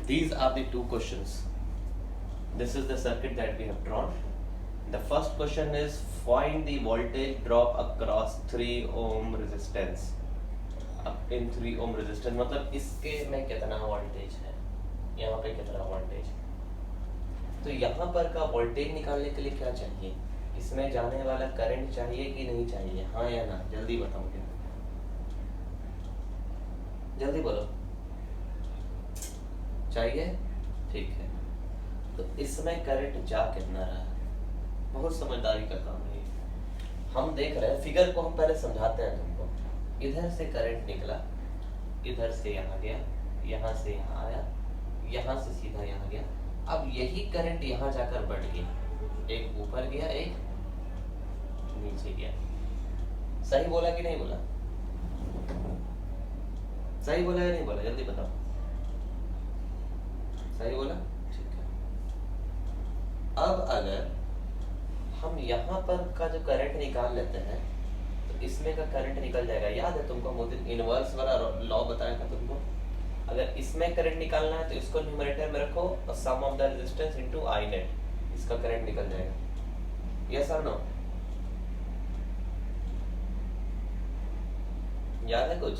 These are the two questions. This is the circuit that we have drawn. The first question is find the voltage drop across 3 ohm resistance. अब इन 3 ohm resistance मतलब इसके में कितना voltage है, यहाँ पे कितना वोल्टेज। तो यहाँ पर का वोल्टेज निकालने के लिए क्या चाहिए, इसमें जाने वाला करंट चाहिए कि नहीं चाहिए, हाँ या ना, जल्दी बताओ, क्या जल्दी बोलो, चाहिए, ठीक है। तो इसमें करंट जा कितना रहा है, बहुत समझदारी का काम है। हम देख रहे हैं, फिगर को हम पहले समझाते हैं तुमको। इधर से करंट निकला, इधर से यहाँ गया, यहाँ से यहाँ आया, यहाँ से सीधा यहाँ गया। अब यही करंट यहाँ जाकर बढ़ गया, एक ऊपर गया एक नीचे गया। सही बोला कि नहीं बोला, सही बोला या नहीं बोला, जल्दी बताओ, सही बोला, ठीक है। अब अगर हम यहाँ पर का जो करंट निकाल लेते हैं तो इसमें का करंट निकल जाएगा। याद है तुमको, मुझे इनवर्स वाला लॉ बताया था तुमको। अगर इसमें करंट निकालना है तो इसको न्यूमरेटर में रखो और sum of the resistance into I net, इसका करंट निकल जाएगा। यस और नो, याद है कुछ?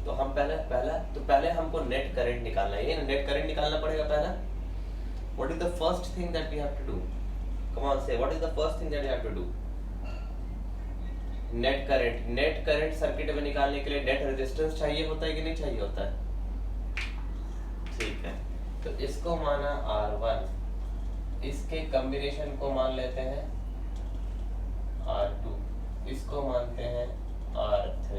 तो हम पहले हमको नेट करंट निकालना है, ये नेट करंट निकालना पड़ेगा पहला। What is the first thing that we have to do? Come on, say what is the first thing that you have to do? Net current, net current circuit में निकालने के लिए नेट रेजिस्टेंस चाहिए होता है कि नहीं चाहिए होता है, ठीक है। तो इसको माना R1, इसके कॉम्बिनेशन को मान लेते हैं R2, इसको मानते हैं R3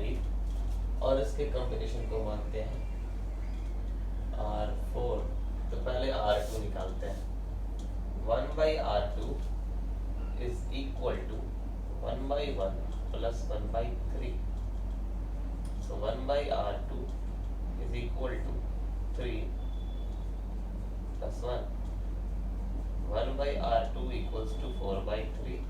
और इसके कॉम्बिनेशन को मानते हैं R4। तो पहले R2 निकालते हैं। 1/R2 is equal to 1/1 plus 1/3। So 1/R2 is equal to 3 plus 1। 1/R2 equals to 4/3।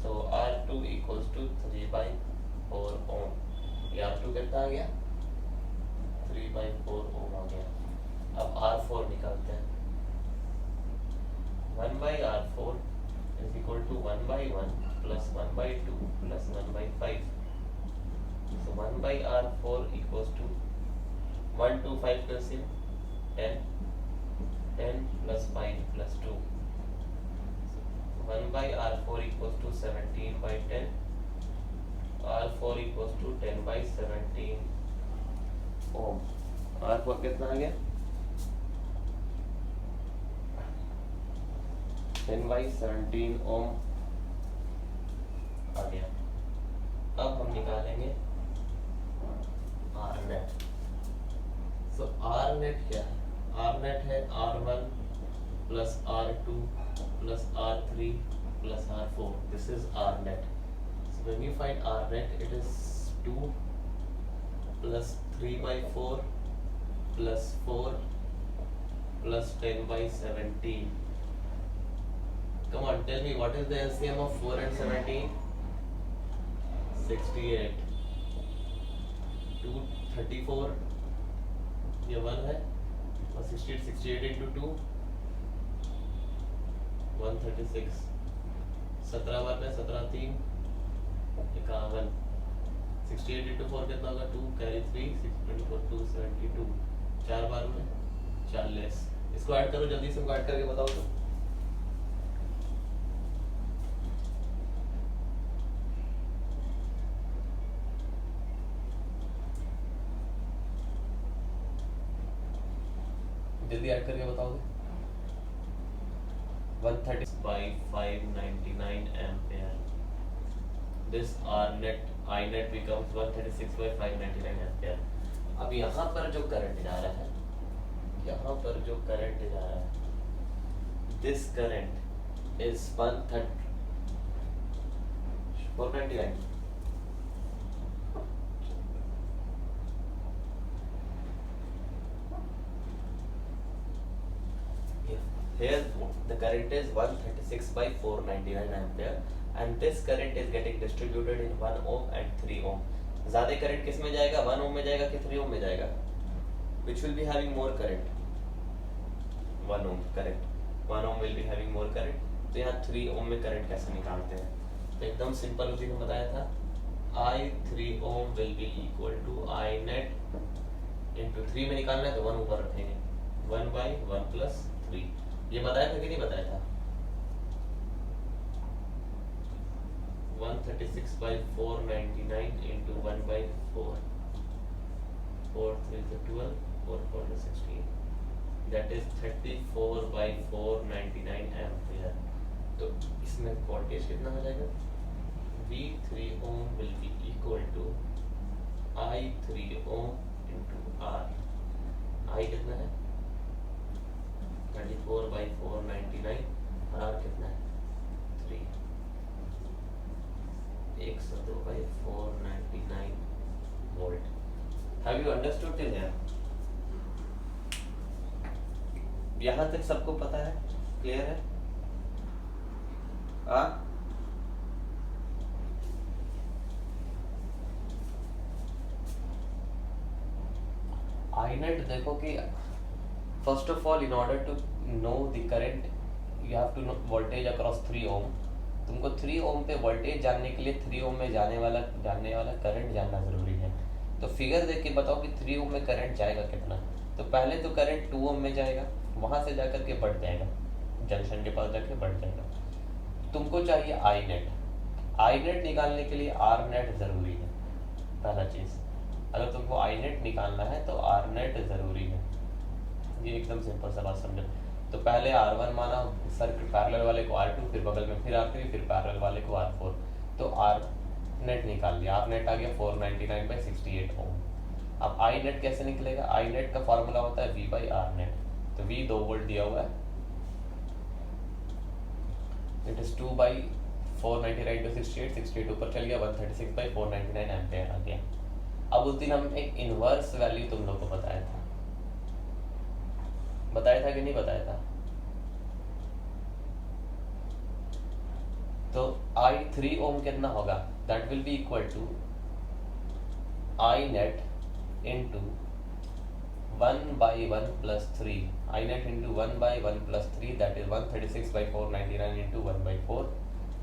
So R2 equals to 3/4 ohm. ये R2 कितना आ गया, 3/4 ओम आ गया। अब R4 निकालते हैं। 1/R4 is equal to 1/1 plus 1/2 plus 1/5. So 1/R4 equals to 1 2 5 plus 10, 10 plus 5 plus 2. So 1/R4 equals to 17/10. R4 equals to 10/17 ohm. R4 कितना आ गया, 10/17 ओम आ गया। अब हम निकालेंगे R नेट। सो R नेट क्या है, R नेट है R1 plus R2 plus R3 plus R4। This is R net. So when you find R net it is 2 plus 3/4 plus 4 plus 10/17। Come on, tell me what is the LCM of 4 and 17? 68. 2 34, ये 1 है और 68 into 2 136। 17 बार में 17 3 51। 68 into 4 कितना होगा, 2 carry 3 6 24 2 72। 4 बार में 40। इसको add करो, जल्दी से इसको ऐड करके बताओ तो। जल्दी ऐड करके बताओगे। 130/599 ampere. This R net I net becomes 136/599 ampere. अब यहाँ पर जो करंट जा रहा है, यहाँ पर जो करंट जा रहा है, this current is 499। Here the current is 136/499 ampere and this current is getting distributed in 1 ohm and 3 ohm. ज़्यादा करंट किस में जाएगा, 1 ओम में जाएगा कि 3 ओम में जाएगा? Which will be having more current? 1 ohm, correct, 1 ohm will be having more current. तो यहाँ 3 ओम में करंट कैसे निकालते हैं? तो एकदम सिंपल उसी ने बताया था, I 3 ohm will be equal to I net into 3 में निकालना है तो 1 ऊपर रखेंगे, 1/1 प्लस 3। ये बताया था कि नहीं बताया था? 136/499 into 1/4, 4 3 to 12, 4 4 to 16, that is 34/499 ampere. तो इसमें वोल्टेज कितना हो जाएगा? V3 ohm will be equal to I3 ohm into R। I कितना है? 34/499 और R कितना है? 3, 102/499 volt. Have you understood till here? यहाँ तक सबको पता है, क्लियर है? आई नेट देखो कि first of all in order to know the current you have to know voltage across 3 ohm. तुमको 3 ओम पे वोल्टेज जानने के लिए 3 ओम में जाने वाला करंट जानना जरूरी है। तो फिगर देख के बताओ कि 3 ओम में करंट जाएगा कितना। तो पहले तो करंट 2 ओम में जाएगा, वहां से जाकर के बढ़ जाएगा, जंक्शन के पास जाके बढ़ जाएगा। तुमको चाहिए आई नेट। आई नेट निकालने के लिए आर नेट जरूरी है। पहला चीज, अगर तुमको आई नेट निकालना है तो आर नेट जरूरी है। ये एकदम सिंपल सा बात समझो। तो पहले R1 माना, सर्किट पैरेलल वाले को R2, फिर बगल में फिर R3, फिर पैरेलल वाले को R4। तो आर नेट निकाल लिया, आर नेट आ गया 499/68 ओम। अब आई नेट कैसे निकलेगा? आई नेट का फॉर्मूला होता है V/R नेट। तो V 2 वोल्ट दिया हुआ है, इट इज 2/499/68, 68 ऊपर चल गया, 136/499 एम्पेयर आ गया। अब उस दिन हम एक इनवर्स वैल्यू तुम लोग को बताया था कि नहीं बताया था? तो I3 ओम कितना होगा? That will be equal to I net into 1/1 plus 3, I net into 1/1 plus 3, that is 136/499 into 1/4,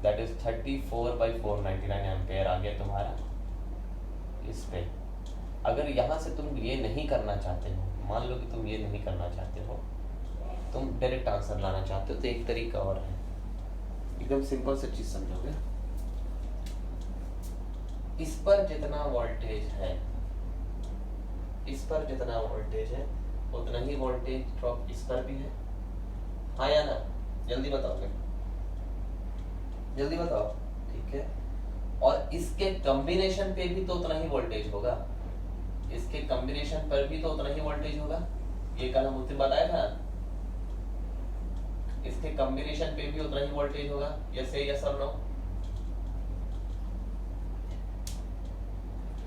that is 34/499 ampere आ गया तुम्हारा इस पे। अगर यहाँ से तुम ये नहीं करना चाहते हो, मान लो कि तुम ये नहीं करना चाहते हो, तुम डायरेक्ट आंसर लाना चाहते हो, तो एक तरीका और है, एकदम सिंपल सी चीज समझोगे। इस पर जितना वोल्टेज है, उतना ही वोल्टेज ड्रॉप इस पर भी है, हाँ या ना? जल्दी बताओगे, जल्दी बताओ, ठीक है। और इसके कॉम्बिनेशन पे भी तो उतना ही वोल्टेज होगा, इसके कॉम्बिनेशन पर भी तो उतना ही वोल्टेज होगा। ये कल हम उस दिन बताया था, इसके कॉम्बिनेशन पे भी उतना ही वोल्टेज होगा। यस है, यस और नो?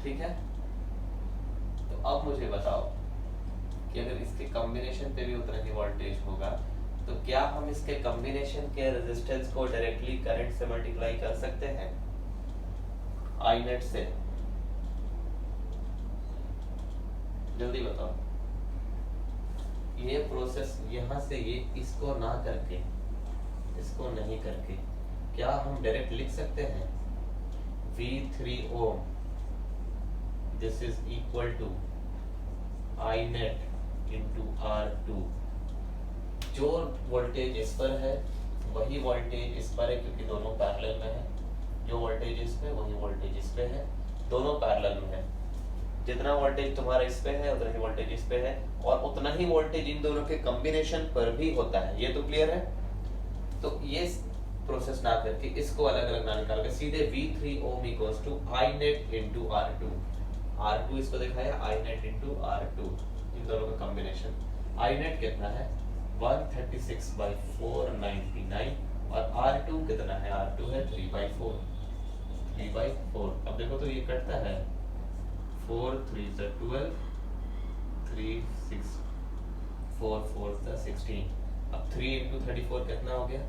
ठीक है। तो अब मुझे बताओ कि अगर इसके कॉम्बिनेशन पे भी उतना ही वोल्टेज होगा, तो क्या हम इसके कॉम्बिनेशन के रेजिस्टेंस को डायरेक्टली करंट से मल्टीप्लाई कर सकते हैं आई नेट से? जल्दी बताओ। ये प्रोसेस यहाँ से ये इसको ना करके, इसको नहीं करके, क्या हम डायरेक्ट लिख सकते हैं V3 ohm this is equal to I net into R2। जो वोल्टेज इस पर है वही वोल्टेज इस पर है, क्योंकि दोनों पैरेलल में है। जो वोल्टेज इस पे वही वोल्टेज इस पे है, दोनों पैरेलल में है। जितना वोल्टेज तुम्हारा इस पे है उतना ही वोल्टेज इस पे है, और उतना ही वोल्टेज इन दोनों के कॉम्बिनेशन पर भी होता है। ये तो क्लियर है। तो ये प्रोसेस ना करके, इसको अलग अलग ना निकाल के, सीधे V3 ohm equals to I net into R2 इसको दिखाया, आई नेट इंटू R2, इन दोनों का कॉम्बिनेशन। आई नेट कितना है? 136/499, और R2 कितना है? R2 है 3/4। अब देखो तो ये कटता है, 4 3 12, 3 6 4 4 16। अब 3 इंटू 34 कितना हो गया?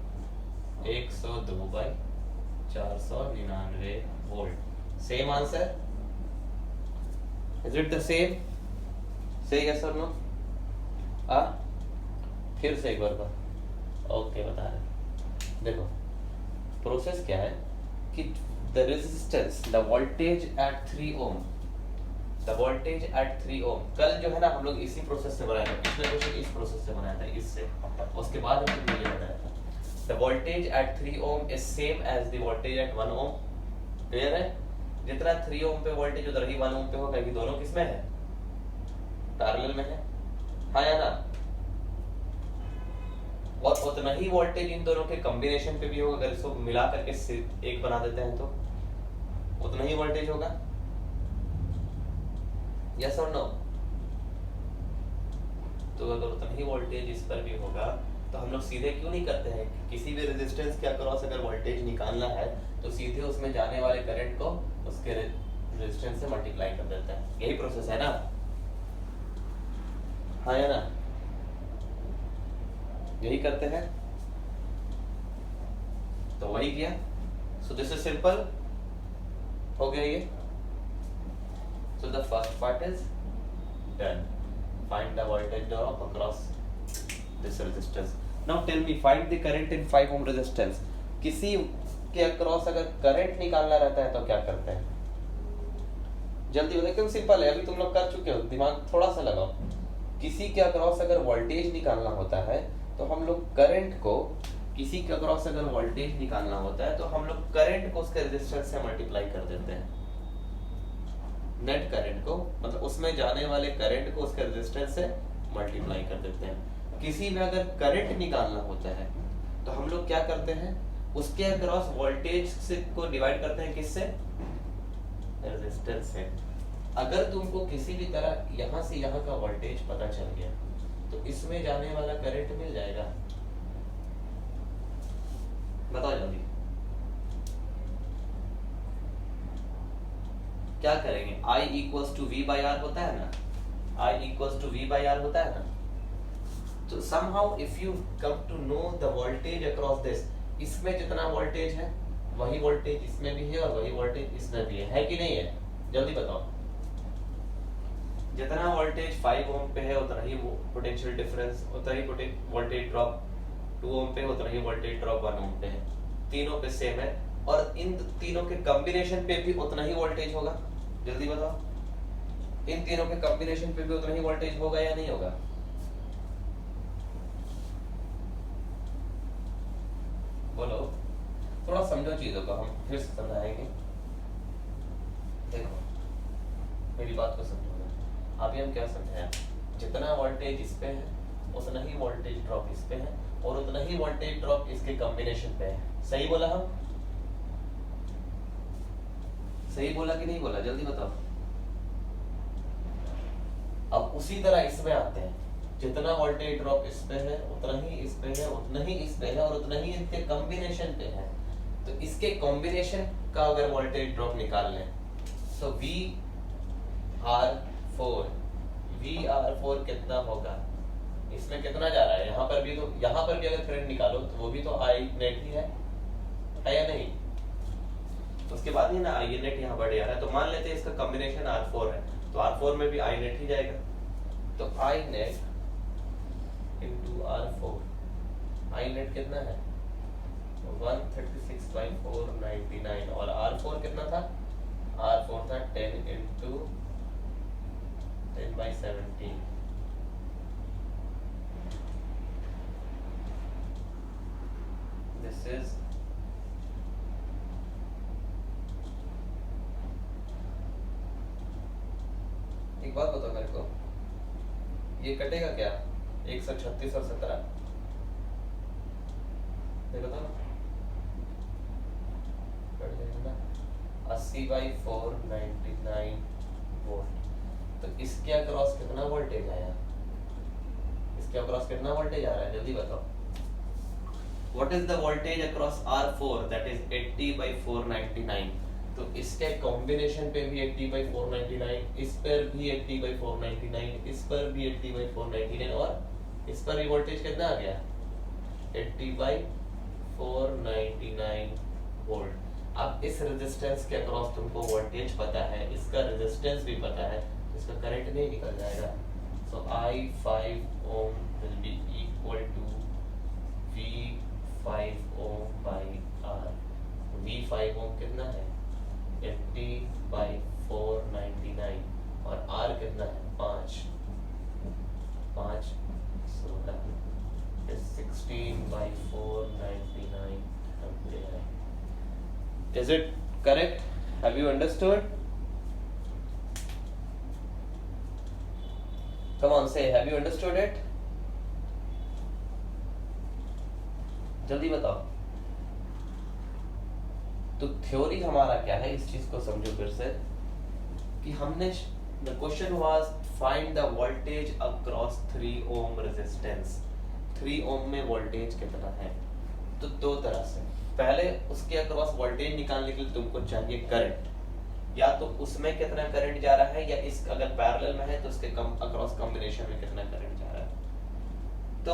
102/499 volt. Same answer, is it the same? से यस और नो? फिर से एक बार ओके बता रहे। देखो प्रोसेस क्या है कि the resistance, the voltage at 3 ohm, the voltage at 3 ohm, कल जो है ना हम लोग इसी प्रोसेस से बनाया था, पिछले क्वेश्चन इस प्रोसेस से बनाया था, इससे उसके बाद हमने ये बताया था the voltage at 3 ohm is same as the voltage at 1 ohm. Clear है? जितना 3 ओम पे वोल्टेज उधर ही 1 ओम पे होगा, कि दोनों किसमें है? पैरेलल में है, हाँ या ना? और उतना ही वोल्टेज इन दोनों के कॉम्बिनेशन पे भी होगा, अगर इसको मिला करके एक बना देते हैं तो उतना ही वोल्टेज होगा। यस और नो? तो अगर उतना ही वोल्टेज इस पर भी होगा तो हम लोग सीधे क्यों नहीं करते हैं, किसी भी रेजिस्टेंस के अक्रॉस अगर वोल्टेज निकालना है तो सीधे उसमें जाने वाले करंट को उसके रेजिस्टेंस से मल्टीप्लाई कर देते हैं। यही प्रोसेस है ना, हाँ या ना? यही करते हैं, तो वही किया। सो दिस इज सिंपल, हो गया ये। So the first part is done. Find the voltage drop across this resistance. Now tell me find the current in 5 ohm resistance. किसी के अक्रॉस अगर करंट निकालना रहता है तो क्या करते हैं? जल्दी बताओ, एकदम सिंपल है, अभी तुम लोग कर चुके हो, दिमाग थोड़ा सा लगाओ। किसी के अक्रॉस अगर वोल्टेज निकालना होता है तो हम लोग करंट को, किसी के अक्रॉस अगर वोल्टेज निकालना होता है तो हम लोग करंट को उसके रेजिस्टेंस से मल्टीप्लाई कर देते हैं। नेट करंट को, मतलब उसमें जाने वाले करंट को उसके रेजिस्टेंस से मल्टीप्लाई कर देते हैं। किसी में अगर करंट निकालना होता है तो हम लोग क्या करते हैं, उसके अक्रॉस वोल्टेज से को डिवाइड करते हैं, किससे? रेजिस्टेंस से। अगर तुमको किसी भी तरह यहां से यहां का वोल्टेज पता चल गया तो इसमें जाने वाला करंट मिल जाएगा। बताओ जल्दी, क्या करेंगे? I equals to V by R होता है ना, I equals to V by R होता है ना। तो somehow if you come to know the voltage across this, इसमें जितना वोल्टेज है वही वोल्टेज इसमें भी है और वही वोल्टेज इसमें भी है कि नहीं है? जल्दी बताओ। जितना वोल्टेज 5 ओम पे है उतना ही पोटेंशियल डिफरेंस, उतना ही वोल्टेज ड्रॉप 2 ओम पे, उतना ही वोल्टेज ड्रॉप 1 ओम पे है। तीनों पे सेम है और इन तीनों के कॉम्बिनेशन पे भी उतना ही वोल्टेज होगा। जल्दी बताओ, इन तीनों के कॉम्बिनेशन पे भी उतना ही वोल्टेज होगा या नहीं होगा? बोलो, थोड़ा समझो चीजों को, हम फिर से समझाएंगे। देखो मेरी बात को समझो। अभी हम क्या समझाया, जितना वोल्टेज इस पे है उतना ही वोल्टेज ड्रॉप इस पे है और उतना ही वोल्टेज ड्रॉप इसके कॉम्बिनेशन पे है। सही बोला हम? सही बोला कि नहीं बोला? जल्दी बताओ। अब उसी तरह इसमें आते हैं, जितना वोल्टेज ड्रॉप इस पे है उतना ही इस पे है, उतना ही इस पे है और उतना ही इनके कॉम्बिनेशन पे है। तो इसके कॉम्बिनेशन का अगर वोल्टेज ड्रॉप निकाल लें तो VR4 कितना होगा? इसमें कितना जा रहा है? यहाँ पर भी, तो यहाँ पर भी अगर करंट निकालो तो वो भी तो I नेट ही है या नहीं? उसके बाद ही ना I नेट यहाँ बढ़ जा रहा है, तो मान लेते हैं इसका कॉम्बिनेशन R4 है, तो R4 में भी I नेट ही जाएगा। तो I net into R4, I net कितना है? 136.499 और R4 कितना था? R4 था 10 इंटू 10/17। This is एक बात बताओ मेरे को, ये कटेगा क्या? 136 और 17 बताओ, कट जाएगा ना? 80/499 वोल्ट। तो इसके अक्रॉस कितना वोल्टेज आया? इसके अक्रॉस कितना वोल्टेज आ रहा है? जल्दी बताओ। What is the voltage across R4? That is 80/499। तो इसके कॉम्बिनेशन पे भी 80/499, इस पर भी 80/499, इस पर भी 80/499 और इस पर भी वोल्टेज कितना आ गया? 80/499 वोल्ट। अब इस रेजिस्टेंस के अक्रॉस तुमको वोल्टेज पता है, इसका रेजिस्टेंस भी पता है, इसका करंट नहीं निकल जाएगा। सो I 5 ohm will be equal to V 5 ohm by R। V 5 ohm कितना है 80 by 499 और R कितना है 5 16 is 16 by 499 ampere। Is it correct? Have you understood? Come on, say, have you understood it? जल्दी बताओ। तो थ्योरी हमारा क्या है, इस चीज को समझो फिर से कि हमने the question was find the voltage across 3 ohm resistance। 3 ohm में वोल्टेज कितना है? तो दो तरह से, पहले उसके अक्रॉस वोल्टेज निकालने के लिए तुमको चाहिए करंट, या तो उसमें कितना करंट जा रहा है, या इस अगर पैरेलल में है तो उसके अक्रॉस कॉम्बिनेशन में कितना करंट जा रहा है। तो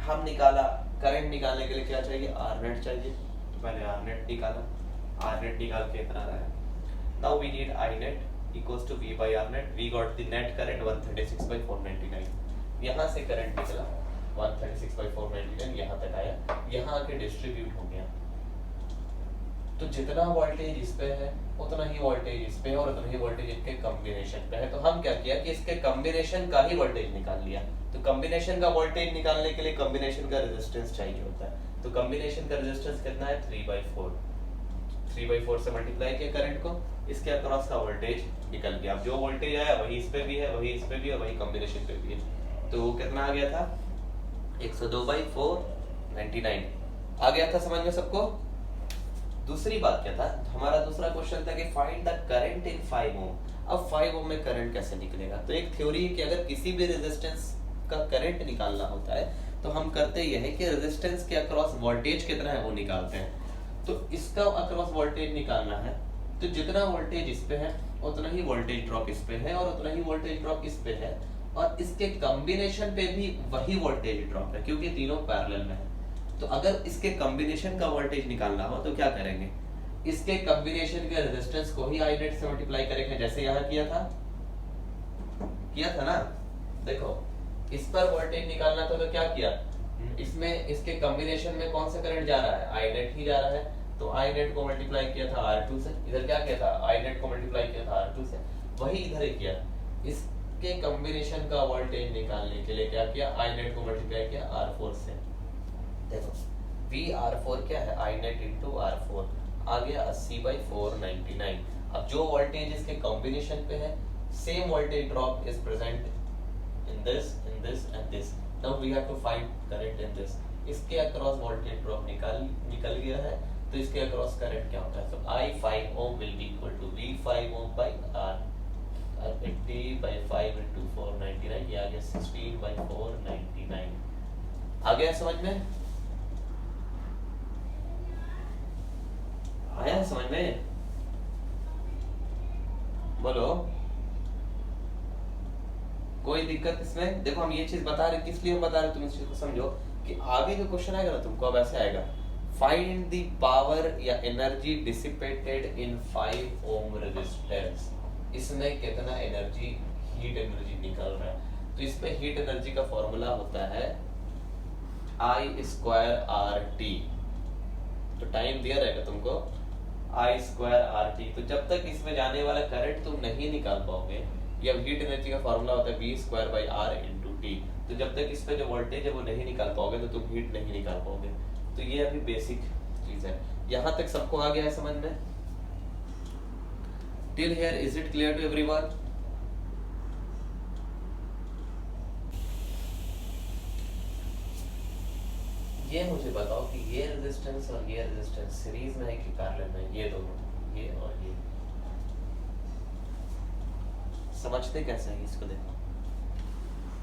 हम निकाला करंट निकालने के लिए क्या चाहिए, आर नेट चाहिए। तो पहले आर नेट निकाला, आर नेट निकाल के इतना रहा है। Now we need I net equals to V by R net. We got the net current 136 by 499। यहाँ से करंट निकला 136 बाई 499, यहाँ तक आया, यहाँ आके डिस्ट्रीब्यूट हो गया। तो जितना वोल्टेज इस पे है उतना ही वोल्टेज इस पे है और उतना ही वोल्टेज इनके कॉम्बिनेशन पे है। तो हम क्या किया कि इसके कॉम्बिनेशन का ही वोल्टेज निकाल लिया। तो कॉम्बिनेशन का वोल्टेज निकालने के लिए कॉम्बिनेशन का रेजिस्टेंस चाहिए होता है। तो कॉम्बिनेशन का रेजिस्टेंस कितना है 3/4। 3/4 से मल्टीप्लाई किया करंट को, इसके अक्रॉस का वोल्टेज निकल गया। अब जो वोल्टेज आया वही इस पे भी है, वही इस पे भी है, वही कॉम्बिनेशन पे भी है। तो वो कितना आ गया था 102/499 आ गया था, समझ में सबको। दूसरी बात क्या था, हमारा दूसरा क्वेश्चन था कि फाइंड द करंट इन 5 ओम। अब 5 ओम में करंट कैसे निकलेगा? तो एक थ्योरी है कि अगर किसी भी रेजिस्टेंस का करंट निकालना होता है तो हम करते यह है कि रेजिस्टेंस के अक्रॉस वोल्टेज कितना है वो निकालते हैं। तो इसका अक्रॉस वोल्टेज निकालना है, तो जितना वोल्टेज इस पे है उतना ही वोल्टेज ड्रॉप इस पे है और उतना ही वोल्टेज ड्रॉप इस पे है, और इसके कॉम्बिनेशन पे भी वही वोल्टेज ड्रॉप है क्योंकि तीनों पैरेलल में है। तो अगर इसके कॉम्बिनेशन का वोल्टेज निकालना हो तो क्या करेंगे, इसके कॉम्बिनेशन के रेजिस्टेंस को ही आई नेट से मल्टीप्लाई करेंगे, जैसे यहाँ किया था ना। देखो इस पर वोल्टेज निकालना था तो क्या किया, इसमें इसके कॉम्बिनेशन में कौन सा करंट जा रहा है, आई नेट ही जा रहा है। तो आई नेट को मल्टीप्लाई किया था R2 से, इधर क्या किया था आई नेट को मल्टीप्लाई किया था R2 से, वही इधर ही किया। इसके कॉम्बिनेशन का वोल्टेज निकालने के लिए क्या किया, आई नेट को मल्टीप्लाई किया R4 से। देखो VR4 क्या है, आई नेट इंटू R4 आ गया 80/499। अब जो वोल्टेज इसके कॉम्बिनेशन पे है, same voltage drop is present in this and this। now we have to find current in this। इसके अक्रॉस वोल्टेज ड्रॉप निकल गया है, तो इसके अक्रॉस करंट क्या होता है। so I5 ohm will be equal to V5 ohm by R। 80/5 into 499, ये आ गया 16/499। आ गया समझ में, आया समझ में, बोलो कोई दिक्कत इसमें। देखो हम ये चीज बता रहे, किस लिए हम बता रहे, तुम इस चीज को समझो कि आगे जो क्वेश्चन आएगा ना तुमको अब ऐसे आएगा, फाइंड द पावर या एनर्जी डिसिपेटेड इन 5 ओम रेजिस्टेंस। इसमें कितना एनर्जी, हीट एनर्जी निकल रहा है। तो इसमें हीट एनर्जी का फॉर्मूला होता है I²RT। तो टाइम दिया रहेगा तुमको I²RT। तो जब तक इसमें जाने वाला करंट तुम नहीं निकाल पाओगे, या हीट एनर्जी का फॉर्मूला होता है V²/R × T। तो जब तक इस पे जो वोल्टेज है वो नहीं निकाल पाओगे तो तुम हीट नहीं निकाल पाओगे। तो ये अभी बेसिक चीज है। यहाँ तक सबको आ गया है समझ में? Till here is it clear to everyone? ये मुझे बताओ कि ये रेजिस्टेंस और ये रेजिस्टेंस सीरीज में है कि पैरेलल में? ये दोनों, ये और ये, समझते कैसे है इसको? देखो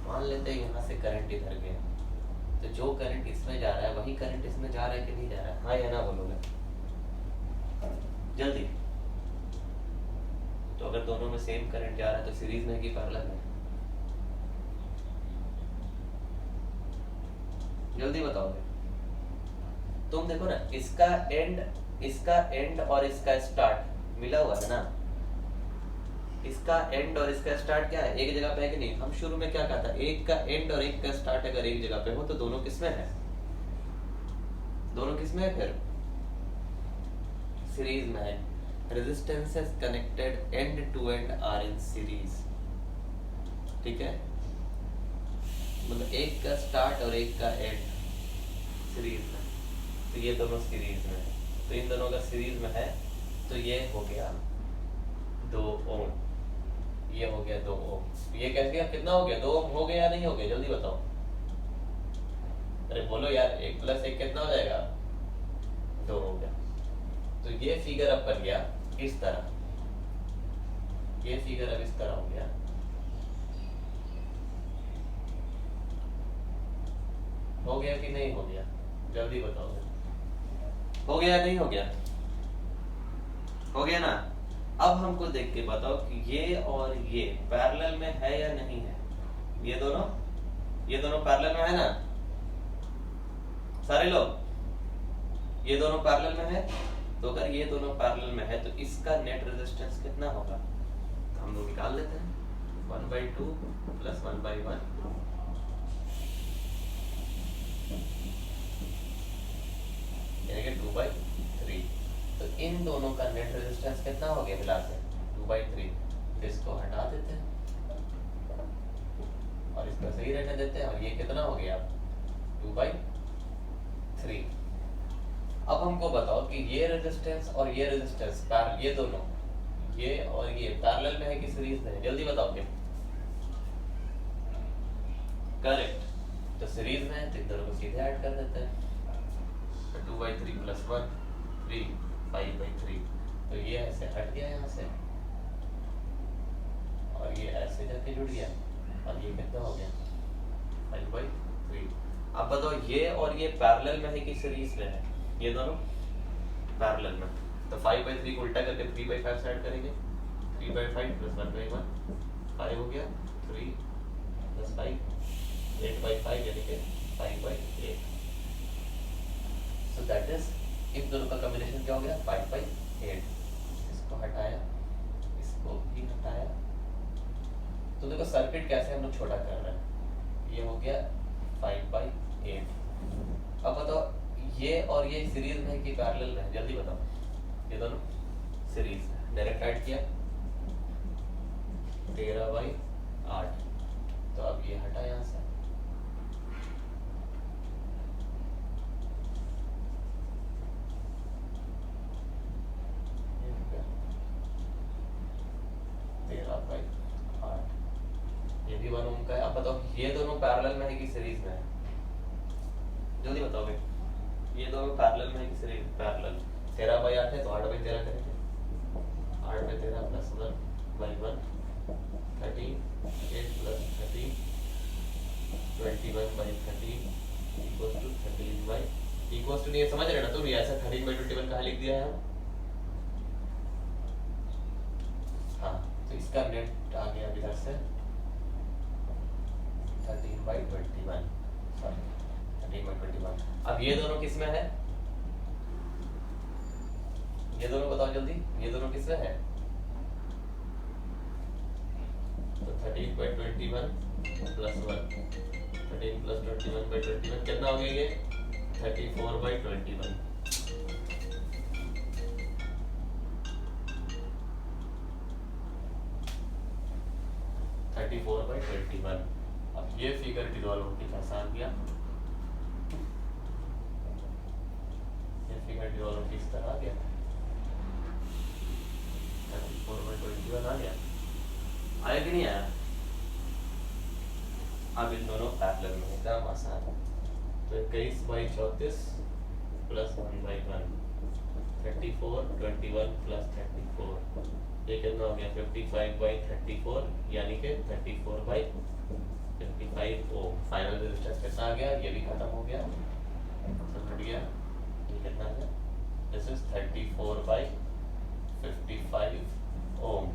मान लेते हैं यहाँ से करंट इधर गया, तो जो करंट इसमें जा रहा है वही करंट इसमें जा रहा है कि नहीं जा रहा है? हाँ या ना बोलोगे जल्दी। तो अगर दोनों में सेम करंट जा रहा है तो सीरीज में कि पैरेलल में? जल्दी बताओगे तुम। देखो ना, इसका एंड और इसका स्टार्ट मिला हुआ है ना, इसका एंड और इसका स्टार्ट क्या है, एक जगह पे है कि नहीं। हम शुरू में क्या कहा था, एक का एंड और एक का स्टार्ट अगर एक जगह पे हो तो दोनों किसमें है, दोनों किसमें है, फिर सीरीज में है। Resistances connected end to end are in series, ठीक है, मतलब एक का स्टार्ट और एक का एंड सीरीज में, तो ये दोनों सीरीज में है, तो इन दोनों का सीरीज में है, तो ये हो गया 2 ओम, ये हो गया 2 ओम। ये कैसे गया, कितना हो गया, 2 ओम हो गया या नहीं हो गया, जल्दी बताओ, अरे बोलो यार, 1 + 1 कितना हो जाएगा, 2 हो गया। तो ये फिगर अब बन गया इस तरह, ये फिगर अब इस तरह हो गया, हो गया कि नहीं हो गया, जल्दी बताओ, हो गया या नहीं हो गया, हो गया ना। अब हमको देख के बताओ कि ये और ये पैरेलल में है या नहीं है, ये दोनों पैरेलल में है ना सारे लोग, ये दोनों पैरेलल में है, तो अगर ये दोनों पैरेलल में है तो इसका नेट रेजिस्टेंस कितना होगा, तो हम लोग निकाल लेते हैं, 1/2 + 1/1 यानी कि 2/3। तो इन दोनों का नेट रेजिस्टेंस कितना हो गया मिला से, 2/3। इसको हटा देते हैं और इसको सही रहने देते हैं, और ये कितना हो गया 2/3। अब हमको बताओ कि ये रेजिस्टेंस और ये रेजिस्टेंस ये दोनों, ये और ये पैरेलल में है कि सीरीज में है, जल्दी बताओ क्या, करेक्ट, तो सीरीज में है तो इन दोनों को सीधे ऐड कर देते हैं, 2/3 + 1 3 5/3, तो ये ऐसे हट गया यहाँ से और ये ऐसे जाके जुड़ गया, और ये कितना हो गया 5/3। अब बताओ ये और ये पैरेलल में है कि सीरीज में है, ये दोनों पैरेलल में, तो 5/3 को उल्टा करके 3/5 से ऐड करेंगे, 3/5 + 1/1 5 हो गया, 3 + 5 8/5 यानी कि 5/8। सो दैट इज, इन दोनों का कॉम्बिनेशन क्या हो गया 5/8। इसको हटाया, इसको भी हटाया, तो देखो सर्किट कैसे हम लोग छोटा कर रहे हैं, ये हो गया 5/8। अब बताओ ये और ये सीरीज में है कि पैरेलल में है, जल्दी बताओ, ये दोनों सीरीज में, डायरेक्ट ऐड किया 13/8, तो अब ये हटा यहाँ से, ये हो गया 13/8, ये भी 1 ओम का है। अब बताओ ये दोनों पैरेलल में है कि सीरीज में है, जल्दी बताओ भाई, ये दोनों पैरेलल में है कि सीरीज, पैरेलल, 13/8 है तो 8/13 करेंगे, 8/13 + 1/1 13, 8 + 13 21/13 इक्वल्स टू नहीं, समझ रहे ना तुम, ये ऐसा 13/21 कहाँ लिख दिया है हम, हाँ, तो इसका नेट आ गया इधर से 13/21, सॉरी 13/21। अब ये दोनों किस में है, ये दोनों बताओ जल्दी, ये दोनों किस में है, तो 13/21 + 1, 13 + 21/21 कितना हो गया, ये 34/21। अब ये फिगर डिसॉल्व होके कैसा आ गया, ये फिगर डिसॉल्व होके इस तरह आ गया, 34/21 आ गया, आया कि नहीं आया। अब इन दोनों पैरेलल में, एकदम आसान, तो 21/34 + 1/1 34 21 + 34, ये कितना हो गया 55/34 यानी कि 34/55 ओम। फाइनल रेजिस्टेंस कितना आ गया, ये भी खत्म हो गया, सब हट गया, ये कितना आ गया, दिस इज 34/55 ओम।